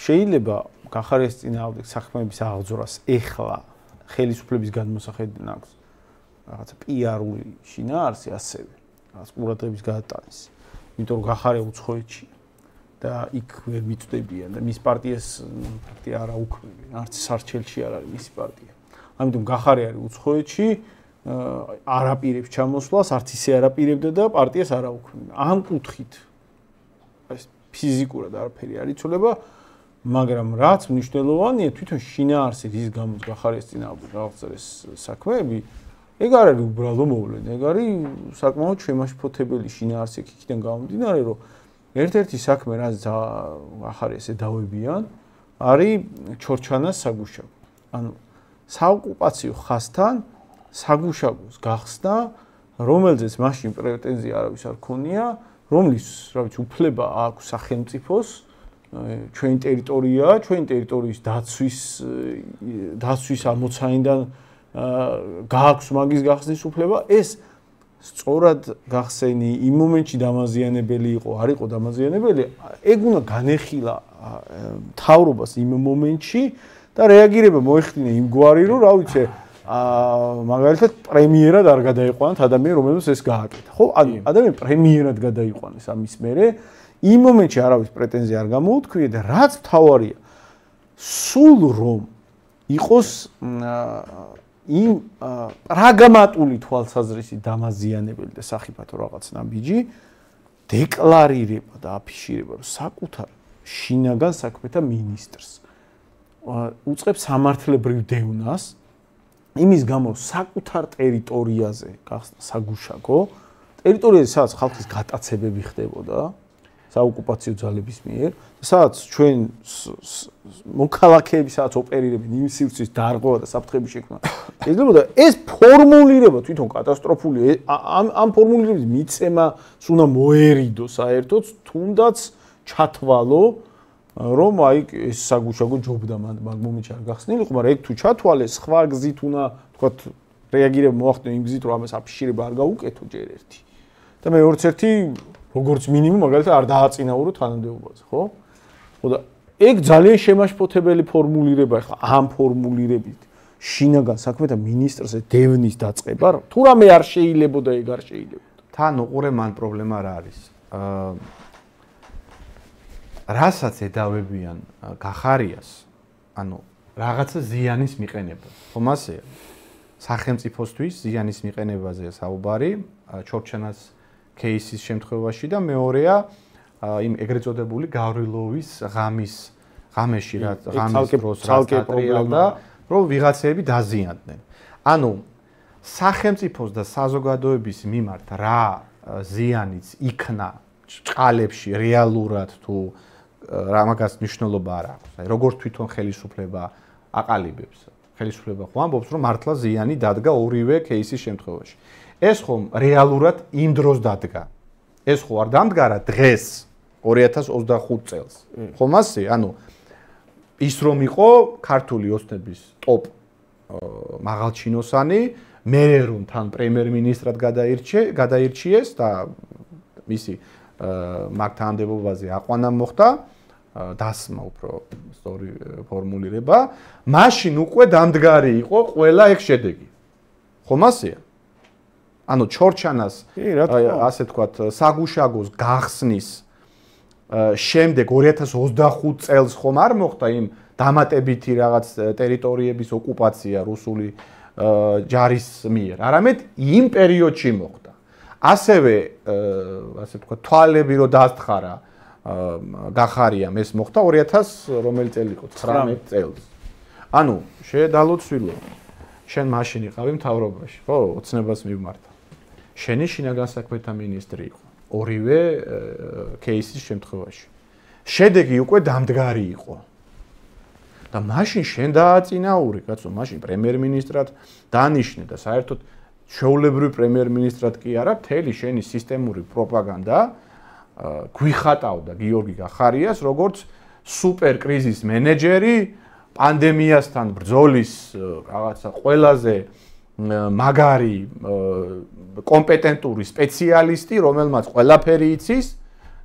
შეიძლება გახარიას წინააღმდეგ საქმეების აღძვრას ეხლა ხელისუფლების გადმოსახედიდან აქვს რაღაცა პიარული შინაარსი ასევე რაღაც ყურადღების გადატანის. იმიტომ რომ გახარია უცხოეთში და იქ ვერ მიწვდებიან და მის პარტიას ფაქტია არა უქმებენ, არც სარჩელში არ არის მისი პარტია. ამიტომ გახარია არის უცხოეთში არ აპირებს ჩამოსვლას, არც ისე არ აპირებდა და პარტიას არ აუქმებდა. ამ კუთხით ეს ფიზიკურად არაფერი არ იცოლება, მაგრამ რაც მნიშვნელოვანია, თვითონ შინაარსი რის გამოც გახარიას წინააღმდეგ გააღწევს საქმეები, ეგ არ არის უბრალო მოვლენა, ეგ არის საკმაოდ შემაშფოთებელი შინაარსი იქიდან გამომდინარე, რომ ერთ-ერთი საქმე, რაც გახარიას ედავებიან, არის ჩორჩანას საგუშაგო. ანუ საოკუპაციო ხაზთან საგუშაგოს გახსნა, რომელზეც მაშინ პრეტენზია არავის არ ქონია, რომლის, რა ვიცი, უფლება აქვს სახელმწიფოს ჩვენი ტერიტორია, ჩვენი ტერიტორიის დაცვის ამოცანიდან გააქვს მაგის გახსნის უფლება, ეს სწორად გახსენი იმ მომენტში დამაზიანებელი იყო, არ იყო დამაზიანებელი, ეგ უნდა განეხილა მთავრობას იმ მომენტში და რეაგირება მოეხდინა იმგვარი, რომ რა ვიცი, მაგალითად პრემიერად არ გადაიყვანათ ადამიანს, რომელსაც ეს გააკეთა. ხო, ანუ ადამიანი პრემიერად გადაიყვანეს ამის მერე, იმ მომენტში არავის პრეტენზია არ გამოუთქვია და რაც მთავარია, სულ რომ იყოს იმ პრაგმატული თვალსაზრისით დამაზიანებელი და სახიფათო რაღაც ნაბიჯი დეკლარირება და აფიშირება, რომ საკუთარ შინაგან საქმეთა მინისტრს უწყებს სამართლებრივ დევნას იმის გამო საკუთარ ტერიტორიაზე გახსნა საგუშაგო, ტერიტორიაზე სადაც ხალხის გატაცებები ხდებოდა საოკუპაციო ძალების მიერ, სადაც ჩვენ მოქალაქეები სადაც ოპერირებენ იმ სივრცის დარღვევა და საფრთხების შექმნა. შეიძლება ეს ფორმულირება თვითონ კატასტროფული ამ ფორმულირების მიცემა უნდა მოერიდო საერთოდ, თუნდაც ჩათვალო, რომ აი ეს საგუშაგო ჯობდა მაგ მომენტში არ გახსნილიყო, მაგრამ ეგ თუ ჩათვალეს, სხვა გზით უნდა თქვათ რეაგირება მოახდინო იმ გზით, რომ ამას აფიშირება არ გაუკეთო ჯერ ერთი. და მეორეც ერთი როგორც მინიმუმ მაგალითად არ დააწინაურო თანამდებობაზე, ხო? ხო და ეგ ძალიან შემაშფოთებელი ფორმულირება ხა ამ ფორმულირებით შინაგან საქმეთა მინისტრზე დევნის დაწყება, თუ რამე არ შეიძლებოდა ეგ არ შეიძლებოდა. თან უყურე მან პრობლემა რა არის? რასაც ედავებიან გახარიას, ანუ რაღაცა ზიანის მიყენება. ხომ ასეა? სახელმწიფოსთვის ზიანის მიყენებაზეა საუბარი, ჩორჩანას кейსის შემთხვევაში და მეორეა იმ ეგრეთ წოდებული გავრილოვის ღამეში რა ღამის დროს რასატრიალდა, რომ ვიღაცები დაზიანდნენ. ანუ სახელმწიფოს და საზოგადოების მიმართ რა ზიანიც იქნა ჭყალებში რეალურად თუ რა მაგას მნიშვნელობა არ აქვს. აი როგორ თვითონ ხელისუფლება აყალიბებს. ხელისუფლება ხო ამბობს, რომ მართლა ზიანი დადგა ორივე кейსის შემთხვევაში. ეს ხომ რეალურად იმ დროს დადგა. ეს ხო არ დამდგარა დღეს 2025 წელს. ხომ ასე? ანუ ის რომ იყო ქართული ოცნების ტოპ მაღალჩინოსანი, მერე რომ თან პრემიერ-მინისტრად გადაირჩიეს და მისი მაგ თანამდებობაზე აყვანა მოხდა, დასმა უფრო სწორი ფორმულირება, მაშინ უკვე დამდგარი იყო ყველა ეგ შედეგი. ხომ ასეა? ანუ ჩორჩანას ასე თქვათ საგუშაგოს გახსნის შემდეგ 2025 წელს ხომ არ მოხდა იმ დამატებითი რაღაც ტერიტორიების ოკუპაცია რუსული ჯარის მიერ, არამედ იმ პერიოდში მოხდა. ასევე ასე თქვათ თვალები რო დასთხარა გახარიამ ეს მოხდა 2000 რომელი წელი იყო 19 წელს. ანუ შედალოცვილო შენ მაშინ იყავი მთავრობაში, ხო, ოცნებას მიმართა. შენი შინაგან საქმეთა მინისტრი იყო ორივე кейსის შემთხვევაში. შედეგი უკვე დამდგარი იყო. და მაშინ შენ დააწინაური, კაცო, მაშინ პრემიერ-მინისტრად დანიშნე და საერთოდ ჩვეულებრივ პრემიერ-მინისტრად კი არა, მთელი შენი სისტემური პროპაგანდა გვიხატავდა გიორგი გახარიას როგორც სუპერ კრიზის მენეჯერი, პანდემიასთან ბრძოლის რაღაცა ყველაზე მაგარი კომპეტენტური სპეციალისტი, რომელმაც ყველაფერი იცის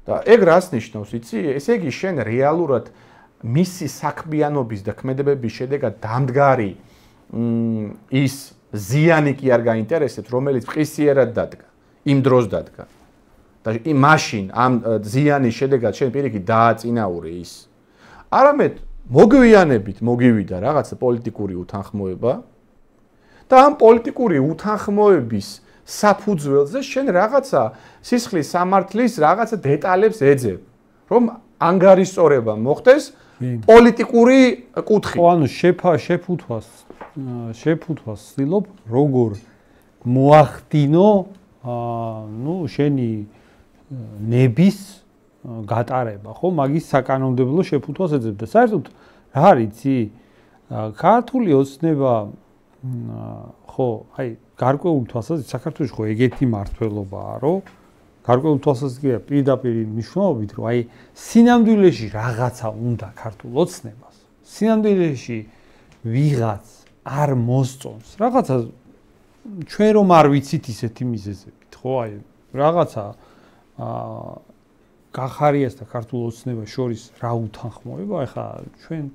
და ეგ რას ნიშნავს, იცი? ესე იგი შენ რეალურად მისი საქმიანობის და ქმედებების შედეგად დამდგარი ის ზიანი კი არ გაინტერესებს, რომელიც ყისიერად დადგა, იმ დროს დადგა. და მაშინ ამ ზიანის შედეგად შენ პირიქით დააწინაური ის. არამედ მოგვიანებით მოგივიდა რაღაცა პოლიტიკური უთანხმოება და ამ პოლიტიკური უთანხმოების საფუძველზე შენ რაღაცა სისხლის სამართლის რაღაცა დეტალებს ეძებ, რომ ანგარიშწორება მოხდეს პოლიტიკური კუთხით. ხო, ანუ შეფუთვას ვცდილობ, როგორ მოახდინო შენი ნების გატარება, ხო? მაგის საკანონმდებლო შეფუთვას ეძებ და საერთოდ რა არის იცი? ქართული ოცნება ხო, აი, გარკვეული თვალსაზრისით საქართველოში ხო ეგეთი მართლობაა, რომ გარკვეული თვალსაზრისით პირდაპირ მნიშვნელობით, რომ აი სინამდვილეში რაღაცა უნდა ქართულ ოცნებას. სინამდვილეში ვიღაც არ მოსწონს. რაღაცა ჩვენ რომ არ ვიცით ისეთი მიზეზებით, ხო? აი, რაღაცა გახარიას და ქართულ ოცნებას შორის რა უთანხმოება, ეხლა ჩვენ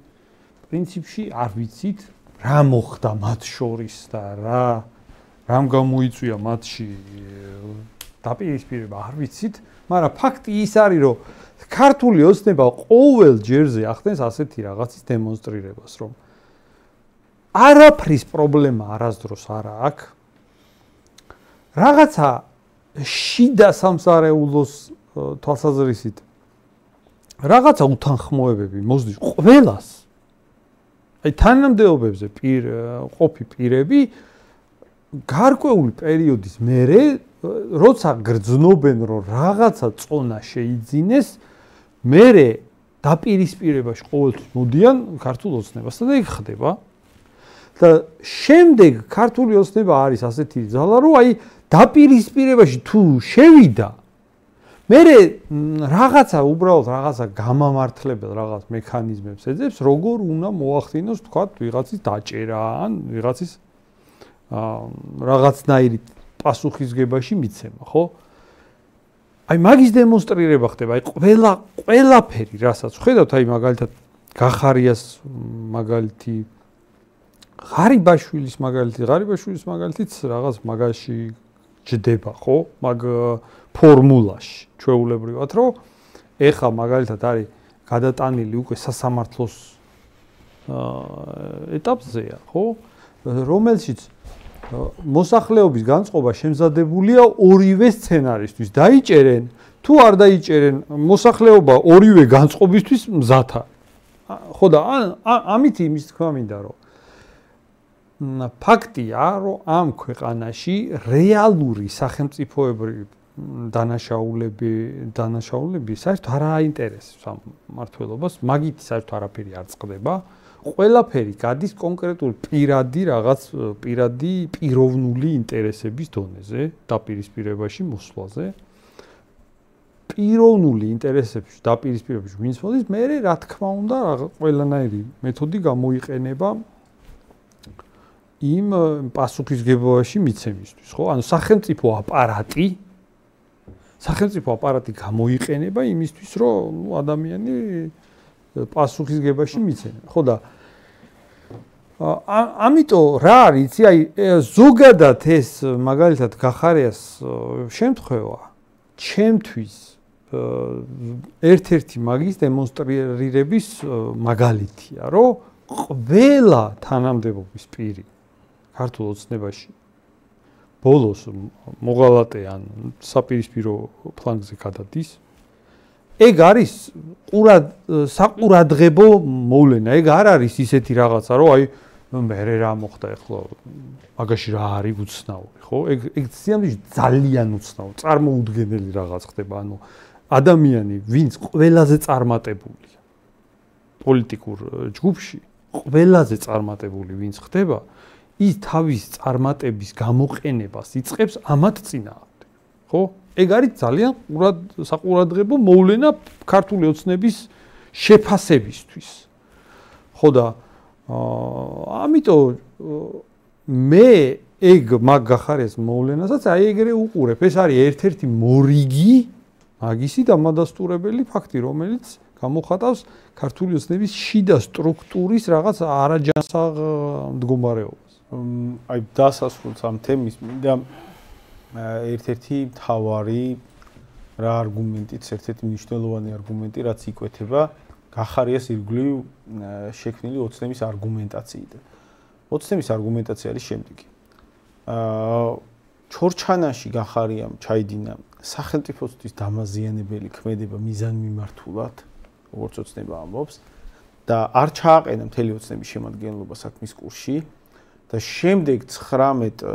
პრინციპში არ ვიცით რა მოხდა მათ შორის და რამ გამოიწვია მათში დაპირისპირება არ ვიცით, მაგრამ ფაქტი ის არის, რომ ქართული ოცნება ყოველ ჯერზე ახდენს ასეთი რაღაცის დემონსტრირებას, რომ არაფრის პრობლემა არასდროს არ აქვს. რაღაცა შიდა სამსარეულოს თვალსაზრისით რაღაცა უთანხმოებები მოსდის ყველას. აი თანამდებობებზე ყოფი პირები გარკვეული პერიოდის მერე როცა გრძნობენ რომ რაღაცა წონა შეიძინეს, მერე დაპირისპირებაში ყოველთვის მოდიან ქართულ ოცნებასთან და იქ ხდება. და შემდეგ ქართული ოცნება არის ასეთი ძალა, რომ აი დაპირისპირებაში თუ შევიდა, მერე რაღაცა უბრალოდ რაღაცა გამამართლებელ რაღაც მექანიზმებს ეძებს, როგორ უნდა მოახდინოს თქვათ ვიღაცის დაჭერა ან ვიღაცის რაღაცნაირი პასუხისგებაში მიცემა, ხო? აი მაგის დემონსტრირება ხდება, აი ყველაფერი, რასაც ხედავთ, აი მაგალითად გახარიას მაგალითი, ღარიბაშვილის მაგალითიც რაღაც მაგაში ჯდება, ხო? მაგ ფორმულაში ჩვეულებრივად, რომ ეხა მაგალითად არის გადატანილი უკვე სასამართლოს ეტაპზეა, ხო? რომელშიც მოსახლეობის განწყობა შემზადებულია ორივე სცენარისთვის. დაიჭერენ, თუ არ დაიჭერენ, მოსახლეობა ორივე განწყობისთვის მზად არის. ხო და ამით იმის თქვა მინდა, რომ ფაქტია, რომ ამ ქვეყანაში რეალური სახელმწიფოებრივი დანაშაულები საერთოდ არ აინტერესებს ამ მმართველობას, მაგით საერთოდ არაფერი არ წყდება. ყველაფერი გადის კონკრეტულ პირადი პიროვნული ინტერესების დონეზე, დაპირისპირებაში მოსვლაზე. პიროვნული ინტერესებში დაპირისპირებაში ვინც მოდის, მერე რა თქმა უნდა, ყველანაირი მეთოდი გამოიყენება იმ პასუხისგებობაში მიცემისთვის, ხო? ანუ სახელმწიფო აპარატი გამოიყენება იმისთვის, რომ ადამიანი პასუხისგებაში მიცემა. ხო და ამიტომ რა არის, იცი, აი ზოგადად ეს მაგალითად გახარიას შემთხვევა ჩემთვის ერთ-ერთი მაგის დემონსტრირების მაგალითია, რომ ყველა თანამდებობის პირი ქართულ ოცნებაში ბოლოს მოღალატე ან საპირისპირო ფლანგზე გადადის. ეგ არის საყურადღებო მოვლენა. ეგ არ არის ისეთი რაღაცა, რომ აი მე რა მოხდა ახლა მაგაში რა არის უცნაური, ხო? ეგ ძალიან უცნაური, წარმოუდგენელი რაღაც ხდება, ანუ ადამიანი, ვინც ყველაზე წარმატებულია პოლიტიკურ ჯგუფში, ყველაზე წარმატებული ვინც ხდება, ის თავის წარმატების გამოყენებას იწყებს ამათ წინააღმდეგ, ხო? ეგ არის ძალიან საყურადღებო მოვლენა ქართული ოცნების შეფასებისთვის. ხო და ამიტომ მე ეგ მაგ გახარიას მოვლენასაც აი ეგრე უყურებ. ეს არის ერთ-ერთი მორიგი მაგისი დამადასტურებელი ფაქტი, რომელიც გამოხატავს ქართული ოცნების შიდა სტრუქტურის რაღაც არაჯანსაღ მდგომარეობას. აი დასასრულს ამ თემის მინდა ერთ-ერთი მთავარი რა არგუმენტიც, ერთ-ერთი მნიშვნელოვანი არგუმენტი, რაც იკვეთება გახარიას ირგვლივ შექმნილი ოცნების არგუმენტაციიდან. ოცნების არგუმენტაცია არის შემდეგი. ჩორჩანაში გახარიამ ჩაიდინა სახელმწიფოსთვის დამაზიანებელი ქმედება მიზანმიმართულად, როგორც ოცნება ამბობს, და არ ჩააყენა მთელი ოცნების შემადგენლობა საქმის კურსში და შემდეგ 19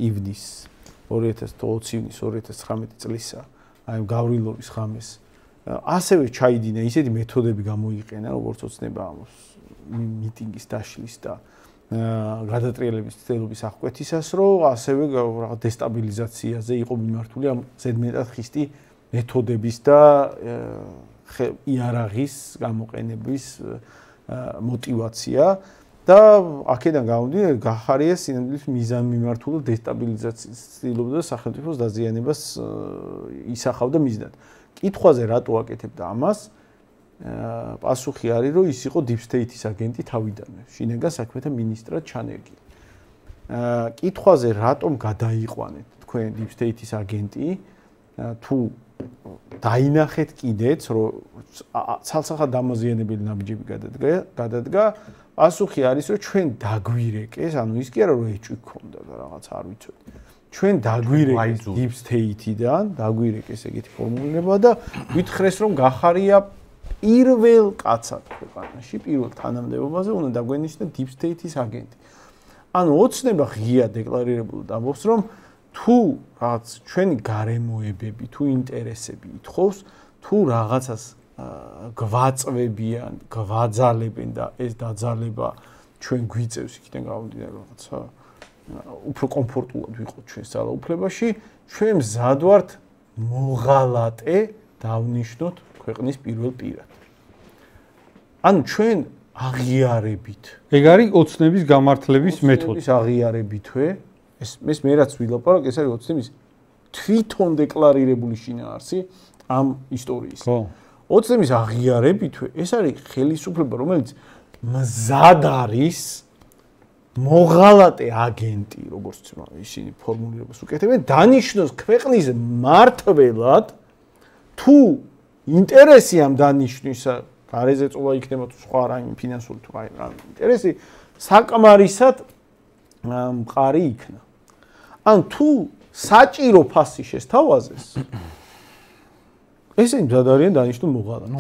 ივნის 2019 წლისა აი გავრილობის ღამეს ასევე ჩაიდინა ისეთი მეთოდები გამოიყენა, როგორც ოცნება ამბობს, მიტინგის დაშლის და გადატრიალების ცდილობის აღკვეთისას, რომ ასევე რაღაც დესტაბილიზაციაზე იყო მიმართული ამ ზედმეტად ხისტი მეთოდების და იარაღის გამოყენების მოტივაცია და აქედან გამომდინარე გახარიას სინამდვილეს მიზანმიმართულ დესტაბილიზაციას ცდილობდა სახელმწიფოს დაზიანებას ისახავდა მიზნად. კითხვაზე რატო აკეთებდა ამას? პასუხი არის, რომ ის იყო deep state-ის აგენტი თავიდანვე, შინაგან საქმეთა მინისტრად ჩანერგილი. კითხვაზე რატომ გადაიყვანეთ თქვენ deep state-ის აგენტი, თუ დაინახეთ კიდეც, რომ ცალსახად დამაზიანებელი ნაბიჯები გადადგა, პასუხი არის, რომ ჩვენ დაგვირეკეს, ანუ ის კი არა, რომ ეჭვი გქონდა და რაღაც არ ვიცოდი. ჩვენ დაგვირეკეს deep state-იდან, დაგვირეკეს ეგეთი ფორმულირება და ვითხრეს, რომ გახარია პირველ კაცად ქვეყანაში, პირველ თანამდებობაზე უნდა დაგვენიშნა deep state-ის აგენტი. ანუ ოცნება ღია დეკლარირებულად ამბობს, რომ თუ რაღაც ჩვენი გარემოებები, თუ ინტერესები ითხოვს, თუ რაღაცას გვაწვევიან, გვაძალებენ და ეს დაძალება ჩვენ გვიწევს იქიდან გამომდინარე რაღაცა უფრო კომფორტულად ვიყოთ ჩვენ ძალაუფლებაში, ჩვენ მზად ვართ მოღალატე დავნიშნოთ ქვეყნის პირველ პირად. ანუ ჩვენ აღიარებით. ეგ არის ოცნების გამართლების მეთოდი. ოცნების აღიარებითვე, ეს მე რაც ვილაპარაკ, ეს არის ოცნების თვითონ დეკლარირებული შინაარსი ამ ისტორიის. ხო. ოცნების აღიარებითვე, ეს არის ხელისუფლება, რომელიც მზად არის მოღალატე აგენტი, როგორც ისინი ფორმულირებას უკეთებენ, დანიშნოს ქვეყნის მმართველად, თუ ინტერესი ამ დანიშვნისა გარეზე წოლა იქნება თუ სხვა რაიმე ფინანსური თუ რა ინტერესი საკმარისად მყარი იქნა. ან თუ საჭირო ფასი შესთავაზეს, ესენი მზად არიან დანიშნულ მოღალატედ.